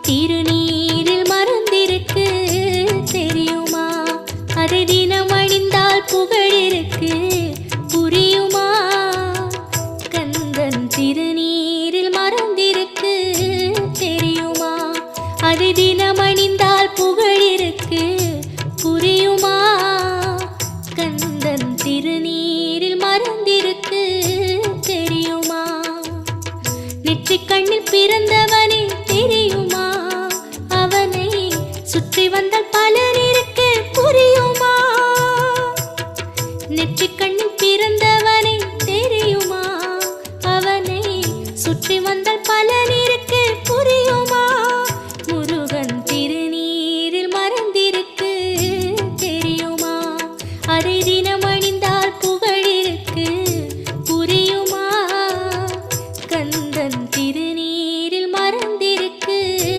திருநீரில் மறந்திருக்கு தெரியுமா? அதை தினம் அணிந்தால் புகழிருக்கு புரியுமா? கந்தன் திருநீரில் மறந்திருக்கு தெரியுமா? அதை தினம் அணிந்தால் புகழிருக்கு புரியுமா? கந்தன் திருநீரில் மறந்திருக்கு தெரியுமா? நெற்றிக் கண்ணில் பிறந்தவனே தெரியுமா? அவனை சுற்றி வந்தால்